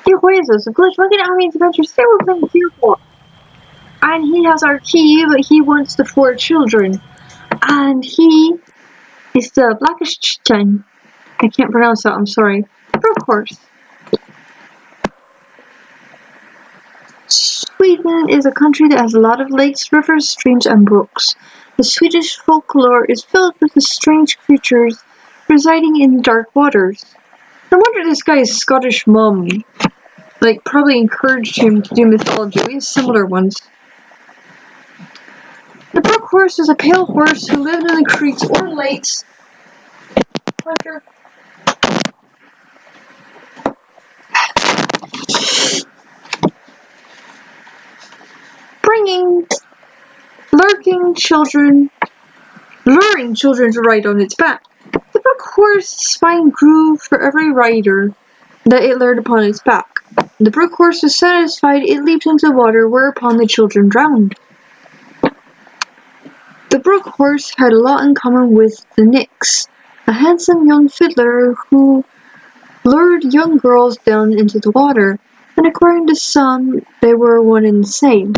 Jesus, Glitch, look at Ame's adventure. Stay with him here for. And he has our key, but he wants the 4 children. And he is the blackish chicken. I can't pronounce that, I'm sorry. Brook horse. Sweden is a country that has a lot of lakes, rivers, streams, and brooks. The Swedish folklore is filled with the strange creatures residing in dark waters. No wonder this guy's Scottish mum, probably encouraged him to do mythology. We have similar ones. The brook horse is a pale horse who lived in the creeks or lakes. Luring children to ride on its back. The brook horse's spine grew for every rider that it lured upon its back. The brook horse was satisfied, it leaped into the water, whereupon the children drowned. The brook horse had a lot in common with the Nix, a handsome young fiddler who lured young girls down into the water, and according to some, they were one and the same.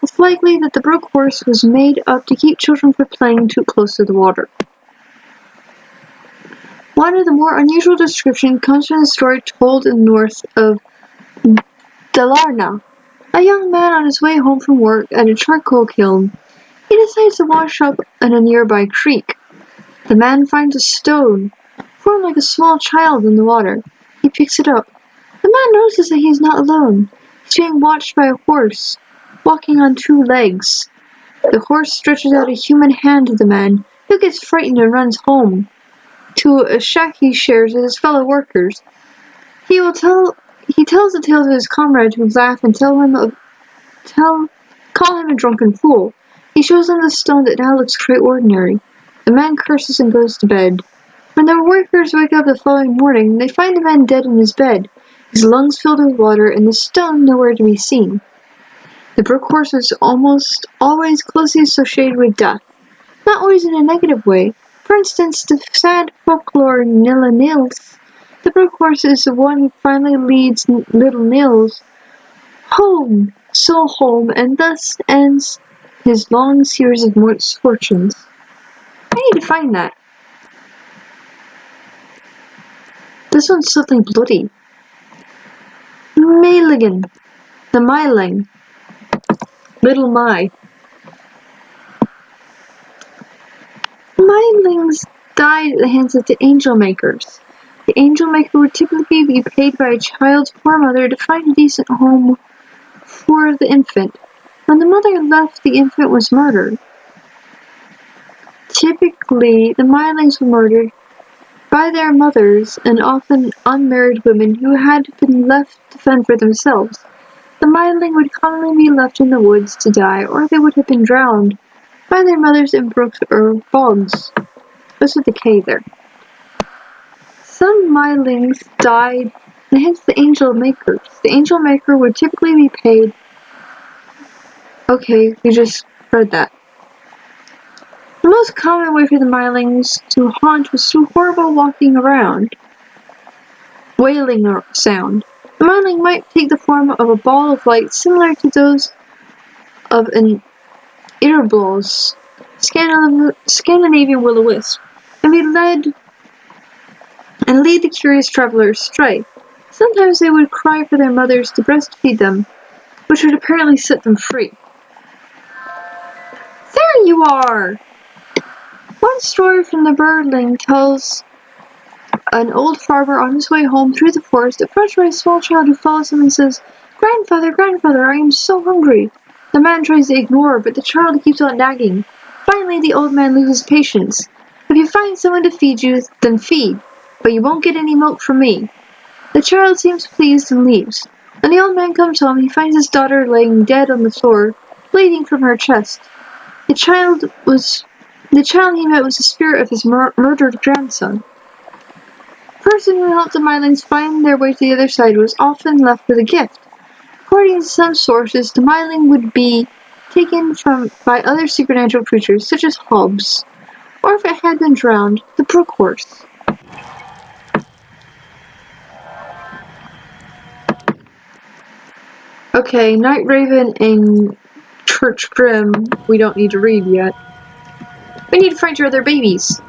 It's likely that the brook horse was made up to keep children from playing too close to the water. One of the more unusual descriptions comes from the story told in the north of Dalarna. A young man on his way home from work at a charcoal kiln. He decides to wash up in a nearby creek. The man finds a stone, formed like a small child in the water. He picks it up. The man notices that he is not alone. He's being watched by a horse, walking on 2 legs. The horse stretches out a human hand to the man, who gets frightened and runs home to a shack he shares with his fellow workers. He tells the tale to his comrades, who laugh and call him a drunken fool. He shows them the stone that now looks quite ordinary. The man curses and goes to bed. When the workers wake up the following morning, they find the man dead in his bed, his lungs filled with water, and the stone nowhere to be seen. The brook horse is almost always closely associated with death, not always in a negative way. For instance, the sad folklore Nilla Nils. The brook horse is the one who finally leads little Nils home, and thus ends his long series of misfortunes. I need to find that. This one's something bloody. Mailigan. The Myling. Little My. Mylings died at the hands of the angel makers. The angel maker would typically be paid by a child's poor mother to find a decent home for the infant. When the mother left, the infant was murdered. Typically, the Mylings were murdered by their mothers and often unmarried women who had been left to fend for themselves. The Myling would commonly be left in the woods to die, or they would have been drowned by their mothers in brooks or bogs. This with the K there. Some Mylings died, and hence the angel makers. The angel maker would typically be paid. Okay, we just read that. The most common way for the Mylings to haunt was through horrible walking around, wailing sound. The Myling might take the form of a ball of light similar to those of an Erebos, Scandinavian will-o-wisp, and lead the curious travelers astray. Sometimes they would cry for their mothers to breastfeed them, which would apparently set them free. There you are! One story from the Birdling tells an old farmer on his way home through the forest, approached by a small child who follows him and says, "Grandfather, grandfather, I am so hungry." The man tries to ignore, but the child keeps on nagging. Finally, the old man loses patience. "If you find someone to feed you, then feed, but you won't get any milk from me." The child seems pleased and leaves. When the old man comes home, he finds his daughter laying dead on the floor, bleeding from her chest. The child he met was the spirit of his murdered grandson. The person who helped the Mylings find their way to the other side was often left with a gift. According to some sources, the Myling would be taken by other supernatural creatures, such as Hobbs, or if it had been drowned, the brook horse. Okay, Night Raven and Church Grim, we don't need to read yet. We need to find your other babies.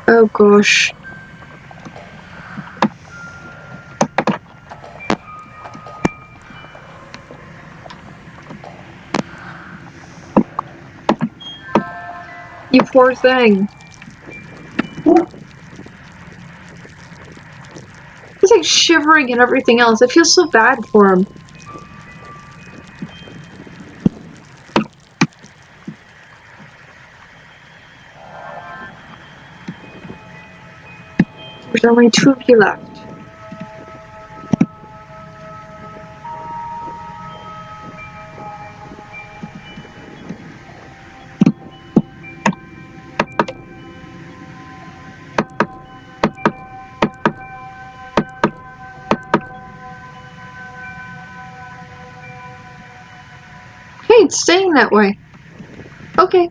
Oh gosh. You poor thing. He's like shivering and everything else. I feel so bad for him. There's only 2 of you left. Hey, it's staying that way. Okay.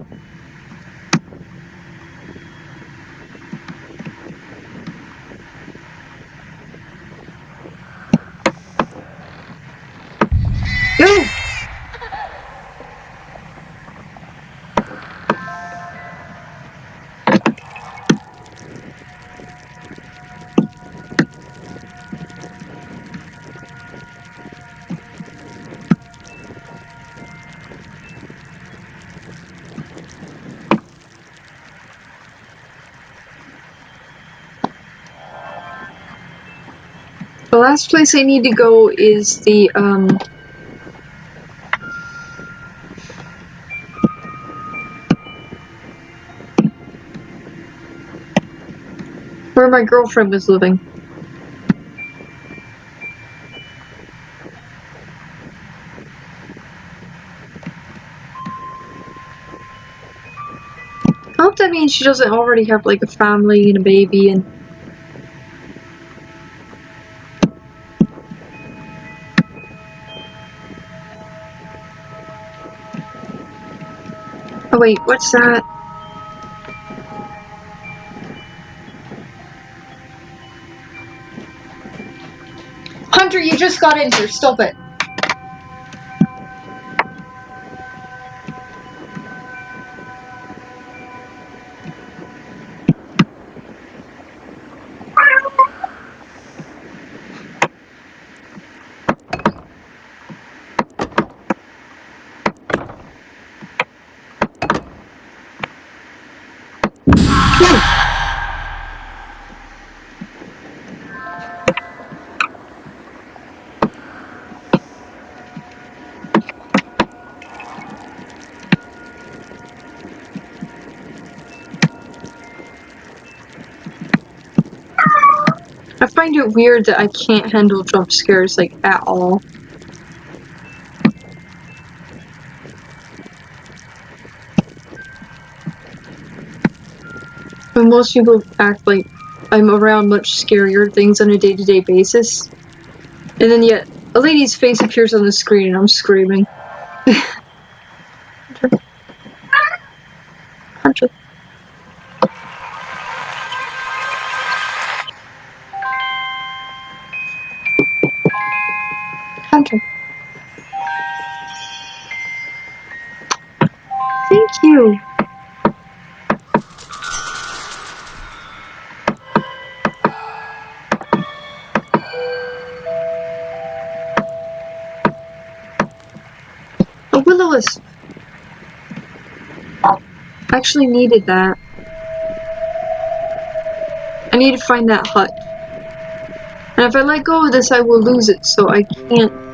Go! The last place I need to go is the, where my girlfriend was living. I hope that means she doesn't already have, like, a family and a baby and... Oh wait, what's that? Hunter, you just got in here, stop it. I find it weird that I can't handle jump scares, like, at all. But most people act like I'm around much scarier things on a day-to-day basis. And then yet, a lady's face appears on the screen and I'm screaming. Hunter. Hunter. Thank you. A will-o-wisp. I actually needed that. I need to find that hut. And if I let go of this, I will lose it, so I can't